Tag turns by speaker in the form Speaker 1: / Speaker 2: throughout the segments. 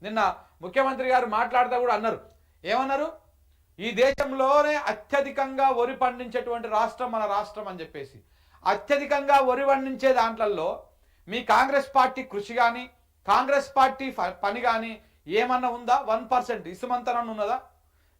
Speaker 1: నిన్న ముఖ్యమంత్రి గారు మాట్లాడుతూ కూడా అన్నారు, ఏమన్నారు, ఈ దేశంలోనే అత్యధికంగా వరి పండించేటువంటి రాష్ట్రం మన రాష్ట్రం అని చెప్పేసి. అత్యధికంగా వరి పండించే దాంట్లలో మీ కాంగ్రెస్ పార్టీ కృషి కానీ కాంగ్రెస్ పార్టీ పని కానీ ఏమన్నా ఉందా? 1% ఇసుమంతనం ఉన్నదా?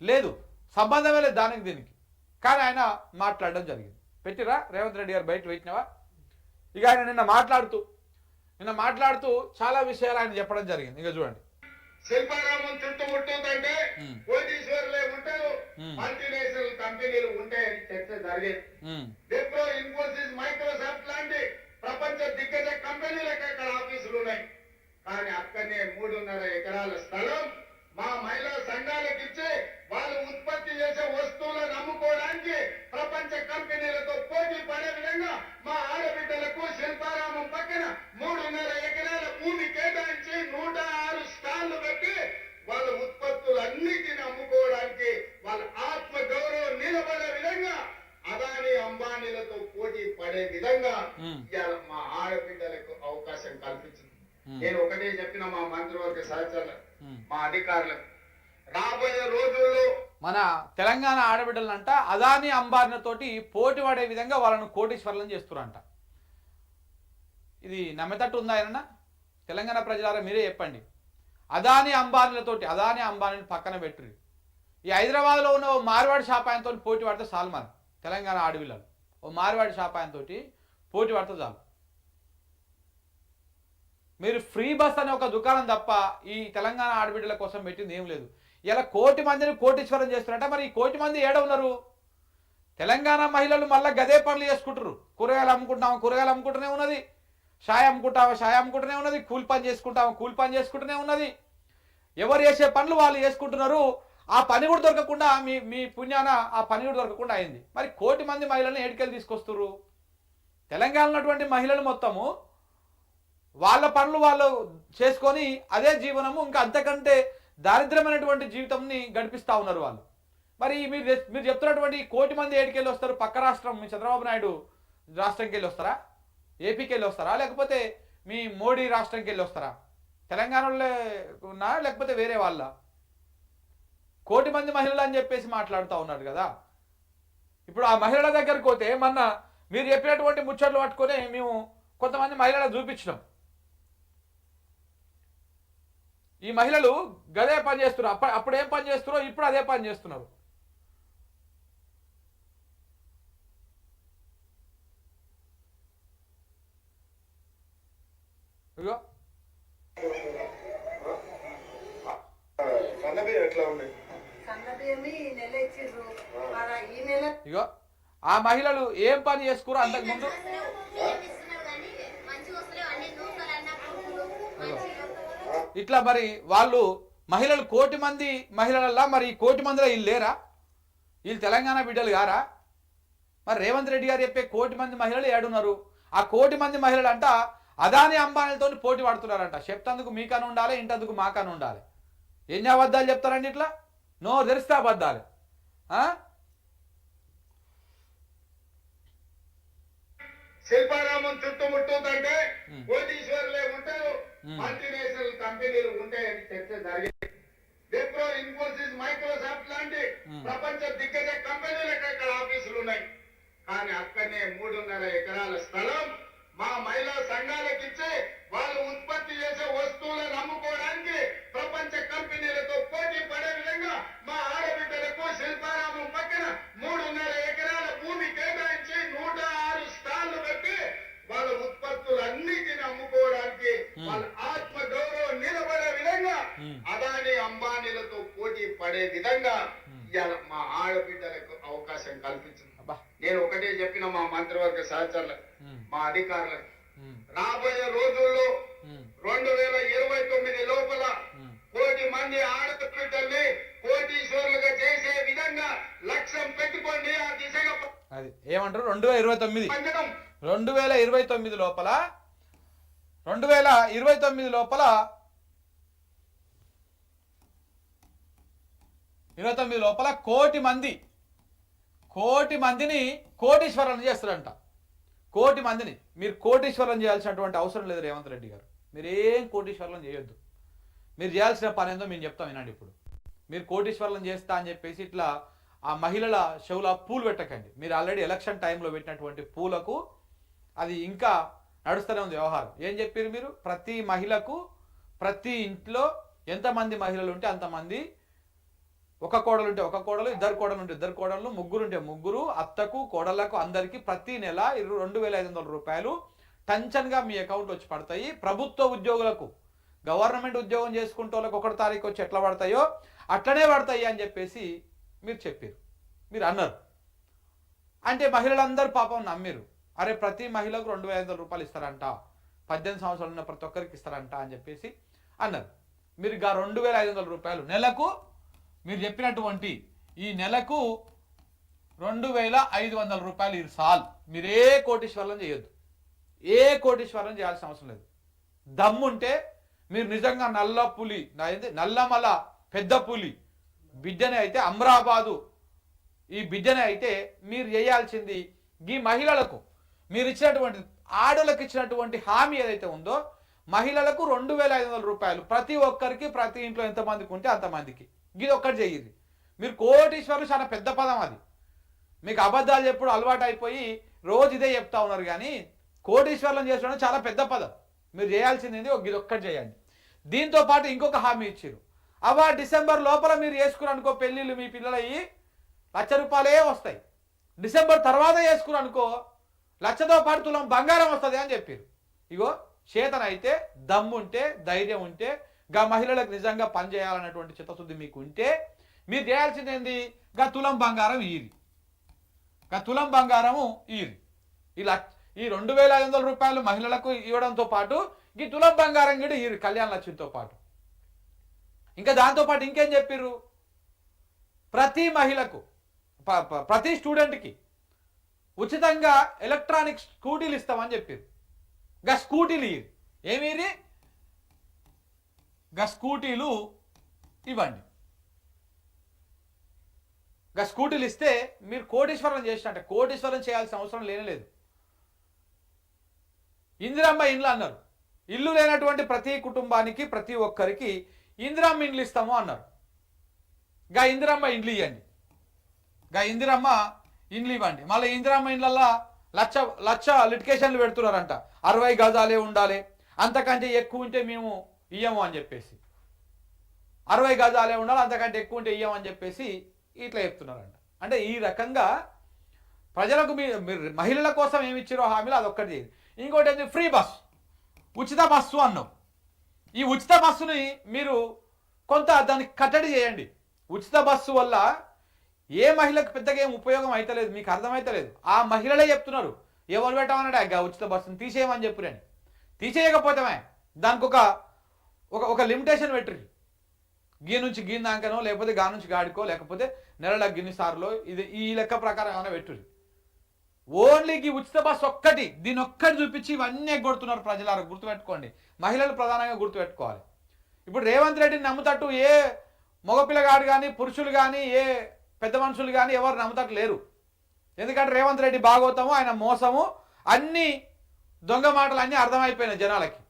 Speaker 1: లేదు, సంబంధమే లేదు దానికి దీనికి. కానీ ఆయన మాట్లాడడం జరిగింది. పెట్టిరా రేవంత్ రెడ్డి గారు బయట పెట్టినవా? ఇక ఆయన నిన్న మాట్లాడుతూ చాలా విషయాలు ఆయన చెప్పడం జరిగింది. ఇక చూడండి.
Speaker 2: శిల్పారామం చుట్టుముట్టుందంటే కోటీశ్వర్లే ఉంటారు, మల్టీనేషనల్ కంపెనీలు ఉంటాయని చర్చ జరిగేది. విప్రో, ఇన్ఫోసిస్, మైక్రోసాఫ్ట్ లాంటి ప్రపంచ దిగ్గజ కంపెనీలకు అక్కడ ఆఫీసులు ఉన్నాయి. కానీ అక్కడనే 3.5 ఎకరాల స్థలం మా మహిళా సంఘాలకు ఇచ్చి వాళ్ళు ఉత్పత్తి చేసే వస్తువులను అమ్ముకోవడానికి ప్రపంచ కంపెనీలతో పోటీ పడే విధంగా మా ఆడబిడ్డలకు శిల్పారామం పక్కన 3.5 ఎకరాల భూమి కేటాయించి 106 స్టాళ్లు పెట్టి వాళ్ళ ఉత్పత్తులన్నిటిని అమ్ముకోవడానికి వాళ్ళ ఆత్మ గౌరవం నిలబడే విధంగా అదాని అంబానీలతో పోటీ పడే విధంగా ఇవాళ మా ఆడబిడ్డలకు అవకాశం కల్పించింది. నేను ఒకటే చెప్పిన మా మంత్రివర్గ సహచరులకు, మా అధికారులకు, రాబోయే రోజుల్లో
Speaker 1: మన తెలంగాణ ఆడబిడ్డలంట అదాని అంబానీలతోటి పోటీ పడే విధంగా వాళ్ళను కోటీశ్వర్లను చేస్తున్నారంట. ఇది నమ్మేటట్టు ఉందా ఆయన? తెలంగాణ ప్రజలారా మీరే చెప్పండి. అదాని అంబానీని పక్కన పెట్టుర్రి. ఈ హైదరాబాద్లో ఉన్న ఓ మార్వాడి షాపాయంతో పోటీ పడితే చాలు. మన తెలంగాణ ఆడపిల్లలు ఓ మార్వాడి షాపాయంతో పోటీ పడితే చాలు. మీరు ఫ్రీ బస్ అనే ఒక దుకాణం తప్ప ఈ తెలంగాణ ఆడబిడ్డల కోసం పెట్టింది ఏం లేదు. ఇలా 1 కోటి మందిని కోటీశ్వరం చేస్తున్నారంట. మరి ఈ 1 కోటి మంది ఏడ ఉన్నారు? తెలంగాణ మహిళలు మళ్ళీ గదే పనులు చేసుకుంటారు. కూరగాయలు అమ్ముకుంటూనే ఉన్నది, షాయి అమ్ముకుంటూనే ఉన్నది, కూలి పని చేసుకుంటూనే ఉన్నది. ఎవరు చేసే పనులు వాళ్ళు చేసుకుంటున్నారు. ఆ పని కూడా దొరకకుండా మీ పుణ్యాన ఆ పని కూడా దొరకకుండా అయింది. మరి 1 కోటి మంది మహిళలను ఏడికెళ్ళి తీసుకొస్తున్నారు? తెలంగాణ ఉన్నటువంటి మహిళలు మొత్తము వాళ్ళ పనులు వాళ్ళు చేసుకొని అదే జీవనము, ఇంకా అంతకంటే దారిద్రమైనటువంటి జీవితంని గడిపిస్తూ ఉన్నారు వాళ్ళు. మరి మీరు చెప్తున్నటువంటి 1 కోటి మంది ఏడికెళ్ళి వస్తారు? పక్క రాష్ట్రం మీ చంద్రబాబు నాయుడు రాష్ట్రంకి వెళ్ళి వస్తారా? ఏపీకి వెళ్ళి వస్తారా? లేకపోతే మీ మోడీ రాష్ట్రంకి వెళ్ళి వస్తారా? తెలంగాణలో ఉన్నా లేకపోతే వేరే వాళ్ళ? 1 కోటి మంది మహిళలు అని చెప్పేసి మాట్లాడుతూ ఉన్నారు కదా. ఇప్పుడు ఆ మహిళల దగ్గరికి పోతే మొన్న మీరు చెప్పినటువంటి ముచ్చట్లు పట్టుకొని మేము కొంతమంది మహిళలు చూపించినాం. ఈ మహిళలు గదే పని చేస్తున్నారు. అప్పుడు ఏం పని చేస్తున్నారో ఇప్పుడు అదే పని చేస్తున్నారు. ఇగో ఇగో ఆ మహిళలు ఏం పని చేసుకురో అంతకు ముందు ఇట్లా. మరి వాళ్ళు మహిళలు 1 కోటి మంది మహిళలల్లా మరి 1 కోటి మందిలో వీళ్ళు లేరా? వీళ్ళు తెలంగాణ బిడ్డలు గారా? మరి రేవంత్ రెడ్డి గారు చెప్పే 1 కోటి మంది మహిళలు ఏడున్నారు? ఆ 1 కోటి మంది మహిళలు అంట అదాని అంబానీలతో పోటీ పడుతున్నారంట. చెప్తందుకు మీకని ఉండాలి, ఇంటందుకు మాకని ఉండాలి. ఎన్ని అబద్ధాలు చెప్తారండి ఇట్లా? నో తెరిస్తే అబద్ధాలు.
Speaker 2: శిల్పారామం చుట్టుముట్టుందంటే కోటీశ్వర్లే ఉంటారు, మల్టీనేషనల్ కంపెనీలు ఉంటాయని చర్చ జరిగేది. విప్రో, ఇన్ఫోసిస్, మైక్రోసాఫ్ట్ లాంటి ప్రపంచ దిగ్గజ కంపెనీలకు అక్కడ ఆఫీసులు ఉన్నాయి. కానీ అక్కడనే 3.5 ఎకరాల స్థలం మా మహిళా సంఘాలకు ఇచ్చి వాళ్ళు ఉత్పత్తి చేసే వస్తువులను అమ్ముకోవడానికి ప్రపంచ కంపెనీలతో పోటీ పడే విధంగా మా ఆడబిడ్డలకు శిల్పారామం పక్కన 3.5 ఎకరాల భూమి కేటాయించి 106 స్టాళ్లు పెట్టి వాళ్ళ ఉత్పత్తులన్నిటిని అమ్ముకోవడానికి వాళ్ళ ఆత్మ గౌరవం నిలబడే విధంగా అదాని అంబానీలతో పోటీ పడే విధంగా ఇవాళ మా ఆడబిడ్డలకు అవకాశం కల్పించింది. నేను ఒకటే చెప్పిన మా మంత్రివర్గ సహచరులకు, మా అధికారులకు, రాబోయే రోజుల్లో 2029 లోపల 1 కోటి మంది ఆడబిడ్డల్ని కోటీశ్వరులుగా చేసే విధంగా లక్ష్యం పెట్టుకోండి. ఆ దిశగా
Speaker 1: అది ఏమంటారు? 2029 లోపల 2029 లోపల 1 కోటి మందిని కోటీశ్వరులను చేస్తారంట. 1 కోటి మందిని మీరు కోటీశ్వరులను చేయాల్సినటువంటి అవసరం లేదు రేవంత్ రెడ్డి గారు. మీరేం కోటీశ్వరులను చేయొద్దు. మీరు చేయాల్సిన పని ఏందో మేము చెప్తాం వినండి. ఇప్పుడు మీరు కోటీశ్వర్లను చేస్తా అని చెప్పేసి ఇట్లా ఆ మహిళల షోలో పూలు పెట్టకండి. మీరు ఆల్రెడీ ఎలక్షన్ టైంలో పెట్టినటువంటి పూలకు అది ఇంకా నడుస్తూనే ఉంది వ్యవహారం. ఏం చెప్పారు మీరు? ప్రతి మహిళకు ప్రతి ఇంట్లో ఎంతమంది మహిళలు ఉంటే అంతమంది, ఒక కోడలు ఉంటే ఒక కోడలు, ఇద్దరు కోడలు ఉంటే ఇద్దరు కోడలు, ముగ్గురు ఉంటే ముగ్గురు, అత్తకు కోడళ్లకు అందరికీ ప్రతి నెల 2,500 రూపాయలు టంచన్గా మీ అకౌంట్ వచ్చి పడతాయి. ప్రభుత్వ ఉద్యోగులకు, గవర్నమెంట్ ఉద్యోగం చేసుకుంటే వాళ్ళకి 1వ తారీఖు వచ్చి ఎట్లా పడతాయో అట్లనే పడతాయి అని చెప్పేసి మీరు చెప్పారు, మీరు అన్నారు. అంటే మహిళలందరూ పాపం నమ్మిరు. అరే ప్రతి మహిళకు 2,500 రూపాయలు ఇస్తారంట, 18 సంవత్సరాలు ఉన్న ప్రతి ఒక్కరికి ఇస్తారంట అని చెప్పేసి అన్నారు. మీరు 2,500 రూపాయలు నెలకు, మీరు చెప్పినటువంటి ఈ నెలకు 2,500 రూపాయలు ఇది సాల్. మీరు ఏ కోటీశ్వరం చేయొద్దు, ఏ కోటీశ్వరం చేయాల్సిన అవసరం లేదు. దమ్ముంటే మీరు నిజంగా నల్ల పులి, నల్లమల పెద్ద పులి బిడ్డనే అయితే, అమ్రాబాదు ఈ బిడ్డనే అయితే మీరు చేయాల్సింది ఈ మహిళలకు మీరు ఇచ్చినటువంటి, ఆడలకు ఇచ్చినటువంటి హామీ ఏదైతే ఉందో మహిళలకు 2,500 రూపాయలు ప్రతి ఒక్కరికి, ప్రతి ఇంట్లో ఎంతమందికి ఉంటే అంతమందికి, ఇది ఒక్కటి చెయ్యి. మీరు కోటీశ్వరులు చాలా పెద్ద పదం అది. మీకు అబద్ధాలు చెప్పుడు అలవాటు అయిపోయి రోజు ఇదే చెప్తా ఉన్నారు. కానీ కోటీశ్వరులను చేసుకోవడం చాలా పెద్ద పదం. మీరు చేయాల్సింది ఇది ఒక్కటి చేయండి. దీంతో పాటు ఇంకొక హామీ ఇచ్చారు. డిసెంబర్ లోపల మీరు చేసుకున్నారు అనుకో, పెళ్ళిళ్ళు మీ పిల్లలయ్యి 1,00,000 రూపాయలే వస్తాయి. డిసెంబర్ తర్వాత చేసుకున్నారు అనుకో, 1,00,000తో పాటు తులం బంగారం వస్తుంది అని చెప్పారు. ఇగో చేతనైతే, దమ్ముంటే, ధైర్యం ఉంటే, మహిళలకు నిజంగా పనిచేయాలన్నటువంటి చిత్తశుద్ధి మీకు ఉంటే మీరు చేయాల్సింది ఏంది? తులం బంగారం ఈరి, తులం బంగారము ఈరి. ఇలా ఈ 2,500 రూపాయలు మహిళలకు ఇవ్వడంతో పాటు ఈ తులం బంగారం కూడా ఈరి, కళ్యాణ లక్ష్మితో పాటు. ఇంకా దాంతోపాటు ఇంకేం చెప్పారు? ప్రతి మహిళకు, ప్రతి స్టూడెంట్కి ఉచితంగా ఎలక్ట్రానిక్ స్కూటీలు ఇస్తామని చెప్పారు. స్కూటీలు ఇవి ఏమీరి, స్కూటీలు ఇవ్వండి. స్కూటీలు ఇస్తే మీరు కోటీశ్వరం చేసినట్టే. కోటీశ్వరం చేయాల్సిన అవసరం లేనేలేదు. ఇందిరమ్మ ఇండ్లు అన్నారు. ఇల్లు లేనటువంటి ప్రతి కుటుంబానికి, ప్రతి ఒక్కరికి ఇందిరమ్మ ఇండ్లు ఇస్తాము అన్నారు. ఇందిరమ్మ ఇండ్లు ఇవ్వండి, ఇందిరమ్మ ఇండ్లు ఇవ్వండి. మళ్ళీ ఇందిరమ్మ ఇండ్లల్లో లక్ష లిటికేషన్లు పెడుతున్నారంట. 60 గజాలే ఉండాలి, అంతకంటే ఎక్కువ ఉంటే మేము ఇయ్యము అని చెప్పేసి, 60 గజాలే ఉండాలి, అంతకంటే ఎక్కువ ఉంటే ఇయ్యమని చెప్పేసి ఇట్లా చెప్తున్నారంట. అంటే ఈ రకంగా ప్రజలకు మీరు మహిళల కోసం ఏమి ఇచ్చారో హామీలు అదొక్కటి చేయండి. ఇంకోటి ఏంటి? ఫ్రీ బస్, ఉచిత బస్సు అన్నాం. ఈ ఉచిత బస్సుని మీరు కొంత దానికి కట్టడి చేయండి. ఉచిత బస్సు వల్ల ఏ మహిళకు పెద్దగా ఏం ఉపయోగం అయితలేదు, మీకు అర్థమైతలేదు. ఆ మహిళలే చెప్తున్నారు, ఎవరు పెట్టమన్నాడు ఉచిత బస్సుని తీసేయమని చెప్పురని. తీసేయకపోతే దానికి ఒక లిమిటేషన్ పెట్టరు. గీ నుంచి గీ దాకనో, లేకపోతే గా నుంచి గాడికో, లేకపోతే నెలలకు గిన్నిసార్లో, ఇది ఈ లెక్క ప్రకారం ఏమైనా పెట్టుర్రి. ఓన్లీ ఈ ఉచిత బస్సు ఒక్కటి, దీని ఒక్కటి చూపించి ఇవన్నీ ఎగ్గొడుతున్నారు ప్రజలారా. గుర్తుపెట్టుకోండి, మహిళలు ప్రధానంగా గుర్తుపెట్టుకోవాలి. ఇప్పుడు రేవంత్ రెడ్డిని నమ్ముతట్టు ఏ మగపిల్లగాడు కానీ, పురుషులు కానీ, ఏ పెద్ద మనుషులు కానీ ఎవరు నమ్ముతట్టు లేరు. ఎందుకంటే రేవంత్ రెడ్డి భాగవతము, ఆయన మోసము, అన్ని దొంగ మాటలు అన్నీ అర్థమైపోయినాయి జనాలకి.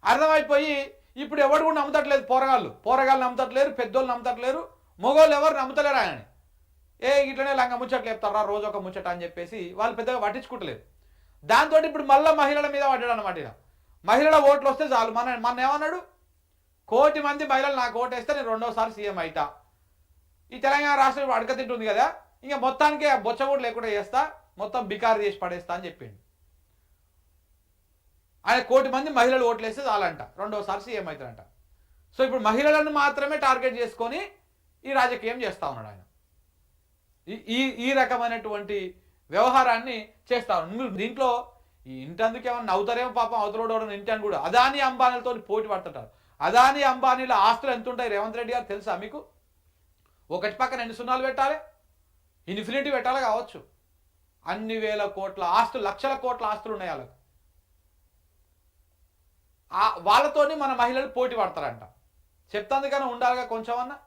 Speaker 1: అర్థమైపోయి ఇప్పుడు ఎవడు కూడా నమ్ముతట్లేదు. పోరగాళ్ళు నమ్ముతట్లేరు, పెద్దోళ్ళు నమ్ముతట్లేరు, మగోళ్ళు ఎవరు నమ్ముతలేరు ఆయనని. ఇట్లనే లంగ ముచ్చట్లు చెప్తారా రోజు ఒక ముచ్చట అని చెప్పేసి వాళ్ళు పెద్దగా పట్టించుకుంటలేరు. దాంతో ఇప్పుడు మళ్ళీ మహిళల మీద పడ్డాడు అనమాట. మహిళల ఓట్లు వస్తే చాలు. మన ఏమన్నాడు? 1,000,000 మంది మహిళలు నాకు ఓటు వేస్తే నేను 2వ సారి సీఎం అయితా. ఈ తెలంగాణ రాష్ట్రం అడక తింటుంది కదా, ఇంకా మొత్తానికి బొచ్చ కూడా లేకుండా చేస్తా, మొత్తం బికారు చేసి పడేస్తా అని చెప్పిండు. ఆయన 1,000,000 మంది మహిళలు ఓట్లు వేస్తే చాలంట, 2వ సారి సీఎం అవుతారంట. సో ఇప్పుడు మహిళలను మాత్రమే టార్గెట్ చేసుకొని ఈ రాజకీయం చేస్తా ఉన్నాడు ఆయన. ఈ రకమైనటువంటి వ్యవహారాన్ని చేస్తా ఉన్నాడు. దీంట్లో ఈ ఇంటందుకు ఏమన్నా నవ్వుతారేమో పాపం, అవతలోడు ఇంటాను కూడా. అదానీ అంబానీలతో పోటీ పడుతుంటారు. అదానీ అంబానీల ఆస్తులు ఎంత ఉంటాయి రేవంత్ రెడ్డి గారు తెలుసా మీకు? ఒకటి పక్కన ఎన్ని సున్నాలు పెట్టాలి, ఇన్ఫినిటీ పెట్టాలి కావచ్చు. అన్ని వేల కోట్ల ఆస్తులు, లక్షల కోట్ల ఆస్తులు ఉన్నాయి వాళ్ళకు. వాళ్ళతోని మన మహిళలు పోటీ పడతారంట. చెప్తాందుకన్నా ఉండాలిగా కొంచెం అన్నా.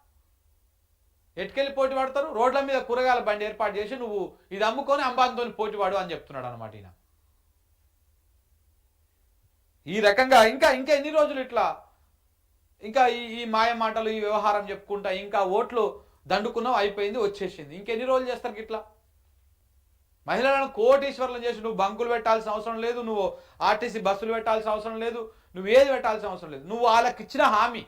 Speaker 1: ఎట్టుకెళ్ళి పోటీ పడతారు? రోడ్ల మీద కూరగాయల బండి ఏర్పాటు చేసి నువ్వు ఇది అమ్ముకొని అంబానీతో పోటీ పడు అని చెప్తున్నాడు అనమాట ఈయన. ఈ రకంగా ఇంకా ఎన్ని రోజులు ఇట్లా ఇంకా ఈ మాయ మాటలు ఈ వ్యవహారం చెప్పుకుంటా ఇంకా ఓట్లు దండుకున్నావు అయిపోయింది వచ్చేసింది. ఇంకెన్ని రోజులు చేస్తారు ఇట్లా? మహిళలను కోటీశ్వరులను చేసి నువ్వు బంకులు పెట్టాల్సిన అవసరం లేదు, నువ్వు ఆర్టీసీ బస్సులు పెట్టాల్సిన అవసరం లేదు, నువ్వు ఏది పెట్టాల్సిన అవసరం లేదు. నువ్వు వాళ్ళకి ఇచ్చిన హామీ